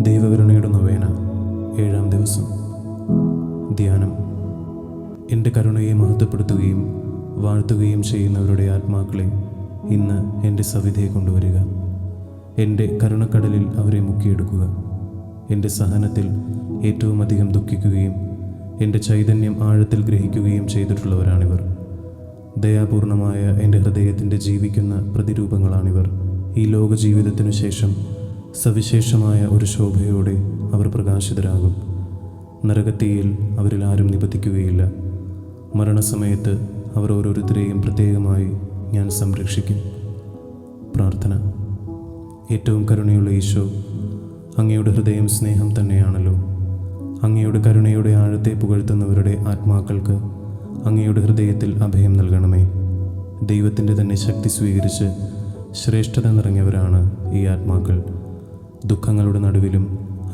ദൈവകരുണയുടെ നൊവേന 7-ാം ദിവസം. ധ്യാനം. എൻ്റെ കരുണയെ മഹത്വപ്പെടുത്തുകയും വാഴ്ത്തുകയും ചെയ്യുന്നവരുടെ ആത്മാക്കളെ ഇന്ന് എൻ്റെ സവിധയെ കൊണ്ടുവരിക. എൻ്റെ കരുണക്കടലിൽ അവരെ മുക്കിയെടുക്കുക. എൻ്റെ സഹനത്തിൽ ഏറ്റവും അധികം ദുഃഖിക്കുകയും എൻ്റെ ചൈതന്യം ആഴത്തിൽ ഗ്രഹിക്കുകയും ചെയ്തിട്ടുള്ളവരാണിവർ. ദയാപൂർണമായ എൻ്റെ ഹൃദയത്തിൻ്റെ ജീവിക്കുന്ന പ്രതിരൂപങ്ങളാണിവർ. ഈ ലോക ജീവിതത്തിനു ശേഷം സവിശേഷമായ ഒരു ശോഭയോടെ അവർ പ്രകാശിതരാകും. നരകത്തീയിൽ അവരിൽ ആരും നിബന്ധിക്കുകയില്ല. മരണസമയത്ത് അവർ ഓരോരുത്തരെയും പ്രത്യേകമായി ഞാൻ സംരക്ഷിക്കും. പ്രാർത്ഥന. ഏറ്റവും കരുണയുള്ള ഈശോ, അങ്ങയുടെ ഹൃദയം സ്നേഹം തന്നെയാണല്ലോ. അങ്ങയുടെ കരുണയുടെ ആഴത്തെ പുകഴ്ത്തുന്നവരുടെ ആത്മാക്കൾക്ക് അങ്ങയുടെ ഹൃദയത്തിൽ അഭയം നൽകണമേ. ദൈവത്തിൻ്റെ തന്നെ ശക്തി സ്വീകരിച്ച് ശ്രേഷ്ഠത നിറഞ്ഞവരാണ് ഈ ആത്മാക്കൾ. ദുഃഖങ്ങളുടെ നടുവിലും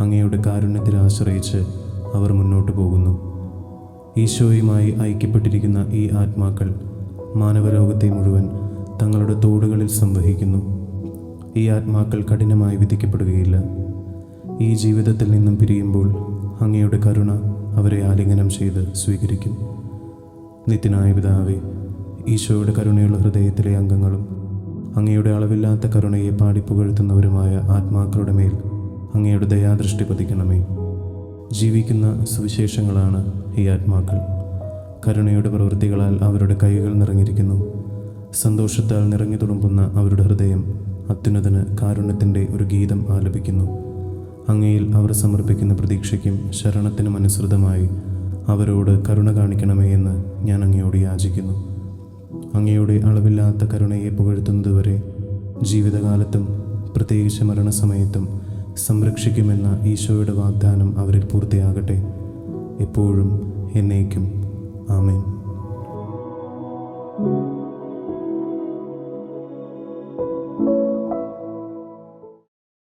അങ്ങയുടെ കാരുണ്യത്തിൽ ആശ്രയിച്ച് അവർ മുന്നോട്ട് പോകുന്നു. ഈശോയുമായി ഐക്യപ്പെട്ടിരിക്കുന്ന ഈ ആത്മാക്കൾ മാനവലോകത്തെ മുഴുവൻ തങ്ങളുടെ തോടുകളിൽ സംവഹിക്കുന്നു. ഈ ആത്മാക്കൾ കഠിനമായി വിധിക്കപ്പെടുകയില്ല. ഈ ജീവിതത്തിൽ നിന്നും പിരിയുമ്പോൾ അങ്ങയുടെ കരുണ അവരെ ആലിംഗനം ചെയ്ത് സ്വീകരിക്കും. നിത്യനായ പിതാവേ, ഈശോയുടെ കരുണയുള്ള ഹൃദയത്തിലെ അംഗങ്ങളും അങ്ങയുടെ അളവില്ലാത്ത കരുണയെ പാടിപ്പുകഴ്ത്തുന്നവരുമായ ആത്മാക്കളുടെ മേൽ അങ്ങയുടെ ദയാദൃഷ്ടി പതിക്കണമേ. ജീവിക്കുന്ന സുവിശേഷങ്ങളാണ് ഈ ആത്മാക്കൾ. കരുണയുടെ പ്രവൃത്തികളാൽ അവരുടെ കൈകൾ നിറഞ്ഞിരിക്കുന്നു. സന്തോഷത്താൽ നിറഞ്ഞു തുളുമ്പുന്ന അവരുടെ ഹൃദയം അത്യുന്നതന് കാരുണ്യത്തിൻ്റെ ഒരു ഗീതം ആലപിക്കുന്നു. അങ്ങയിൽ അവർ സമർപ്പിക്കുന്ന പ്രതീക്ഷയ്ക്കും ശരണത്തിനും അനുസൃതമായി അവരോട് കരുണ കാണിക്കണമേ എന്ന് ഞാൻ അങ്ങയോട് യാചിക്കുന്നു. അങ്ങയുടെ അളവില്ലാത്ത കരുണയെ പുകഴ്ത്തുന്നതുവരെ ജീവിതകാലത്തും പ്രത്യേകിച്ച് മരണസമയത്തും സംരക്ഷിക്കുമെന്ന ഈശോയുടെ വാഗ്ദാനം അവരിൽ പൂർത്തിയാകട്ടെ, എപ്പോഴും എന്നേക്കും.